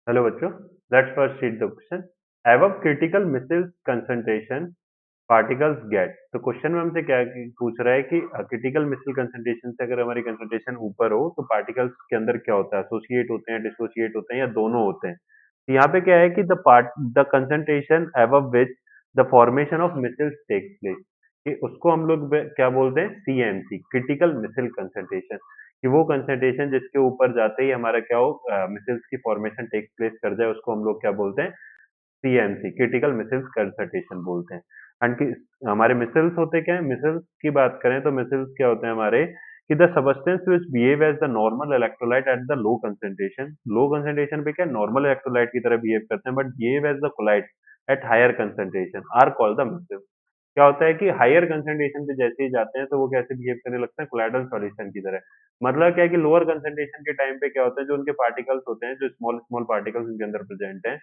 Hello बच्चों, let's first read the question. above critical missile concentration particles get। तो question में हमसे क्या पूछ रहा है कि क्रिटिकल मिसाइल कंसंट्रेशन से अगर हमारी कंसंट्रेशन ऊपर हो तो पार्टिकल्स के अंदर क्या होता है, एसोसिएट होते हैं, डिसोसिएट होते हैं या दोनों होते हैं। तो यहाँ पे क्या है कि the concentration above which the formation of micelles takes place, कि उसको हम लोग क्या बोलते हैं, सीएमसी, क्रिटिकल मिसाइल कंसंट्रेशन। कि वो कंसंट्रेशन जिसके ऊपर जाते ही हमारा क्या हो, मिसाइल्स की फॉर्मेशन टेक प्लेस कर जाए, उसको हम लोग क्या बोलते हैं, सीएमसी, क्रिटिकल मिसाइल्स कंसंट्रेशन बोलते हैं। एंड कि हमारे मिसाइल्स होते क्या है, मिसाइल्स की बात करें तो मिसाइल्स क्या होते हैं हमारे, कि the substance which behave as the normal electrolyte at the low concentration पे क्या नॉर्मल इलेक्ट्रोलाइट की तरह बिहेव करते हैं, but behave as the colloid at higher concentration are called the micelle. क्या होता है कि हायर कंसंट्रेशन पे जैसे ही जाते हैं तो वो कैसे बिहेव करने लगते हैं, कोलाइडल सॉल्यूशन की तरह। मतलब क्या है कि लोअर कंसंट्रेशन के टाइम पे क्या होता है, जो उनके पार्टिकल्स होते हैं, जो स्मॉल स्मॉल पार्टिकल्स उनके अंदर प्रेजेंट हैं,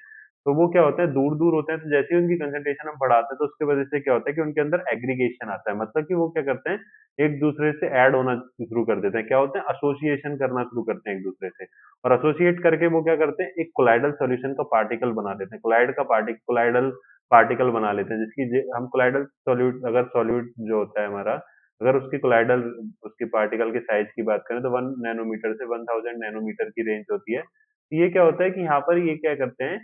तो वो क्या होता है, दूर दूर होते हैं। तो जैसे ही उनकी कंसंट्रेशन हम बढ़ाते हैं तो उसकी वजह से क्या होता है कि उनके अंदर एग्रीगेशन आता है। मतलब कि वो क्या करते हैं, एक दूसरे से ऐड होना शुरू कर देते हैं। क्या होते हैं, एसोसिएशन करना शुरू करते हैं एक दूसरे से। और एसोसिएट करके वो क्या करते हैं, एक कोलाइडल सॉल्यूशन का पार्टिकल बना देते हैं, कोलाइडल पार्टिकल बना लेते हैं। हम कोलाइडल सॉल्यूट, अगर सॉल्यूट जो होता है हमारा, अगर उसकी कोलाइडल, उसकी पार्टिकल के साइज की बात करें तो 1 नैनोमीटर से 1000 नैनोमीटर की रेंज होती है। तो ये क्या होता है कि यहाँ पर ये क्या करते हैं,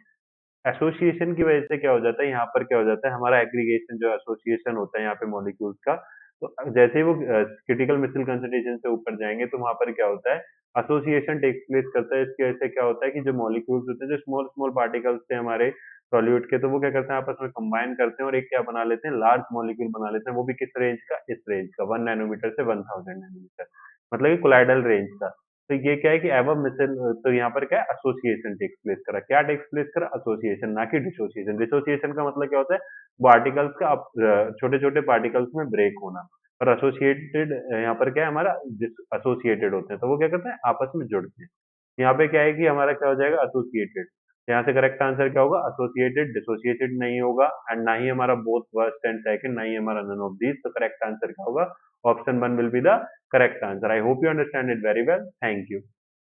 एसोसिएशन की वजह से क्या हो जाता है, यहाँ पर क्या हो जाता है, हमारा एग्रीगेशन जो एसोसिएशन होता है यहाँ पे मॉलिक्यूल्स का। तो जैसे ही वो क्रिटिकल मिसाइल कंसंट्रेशन से ऊपर जाएंगे तो वहां पर क्या होता है, एसोसिएशन टेक्स प्लेस करता है। इसकी वजह से क्या होता है कि जो मॉलिक्यूल्स होते हैं, जो स्मॉल स्मॉल पार्टिकल्स थे हमारे सॉल्यूट के, तो वो क्या करते हैं, आपस में कंबाइन करते हैं और एक क्या बना लेते हैं, लार्ज मॉलिक्यूल बना लेते हैं। वो भी किस रेंज का, इस रेंज का, 1 नैनोमीटर से 1000 नैनोमीटर, मतलब कि कोलाइडल रेंज का। तो ये क्या है कि एबव मिसल, तो यहाँ पर क्या है, एसोसिएशन टेक्स प्लेस करा। क्या टेक्स प्लेस करा, एसोसिएशन, ना कि डिसोसिएशन। डिसोसिएशन का मतलब क्या होता है, पार्टिकल्स का छोटे छोटे पार्टिकल्स में ब्रेक होना। और एसोसिएटेड यहाँ पर क्या है, हमारा एसोसिएटेड होते हैं, तो वो क्या करते हैं, आपस में जुड़ते हैं। यहाँ पे क्या है कि हमारा क्या हो जाएगा, एसोसिएटेड। यहाँ से करेक्ट आंसर क्या होगा, एसोसिएटेड। डिसोसिएटेड नहीं होगा, एंड ना ही हमारा बोथ फर्स्ट एंड सेकंड, ना ही हमारा नन ऑफ दीज। तो करेक्ट आंसर क्या होगा, option 1 will be the correct answer. I hope you understand it very well. Thank you.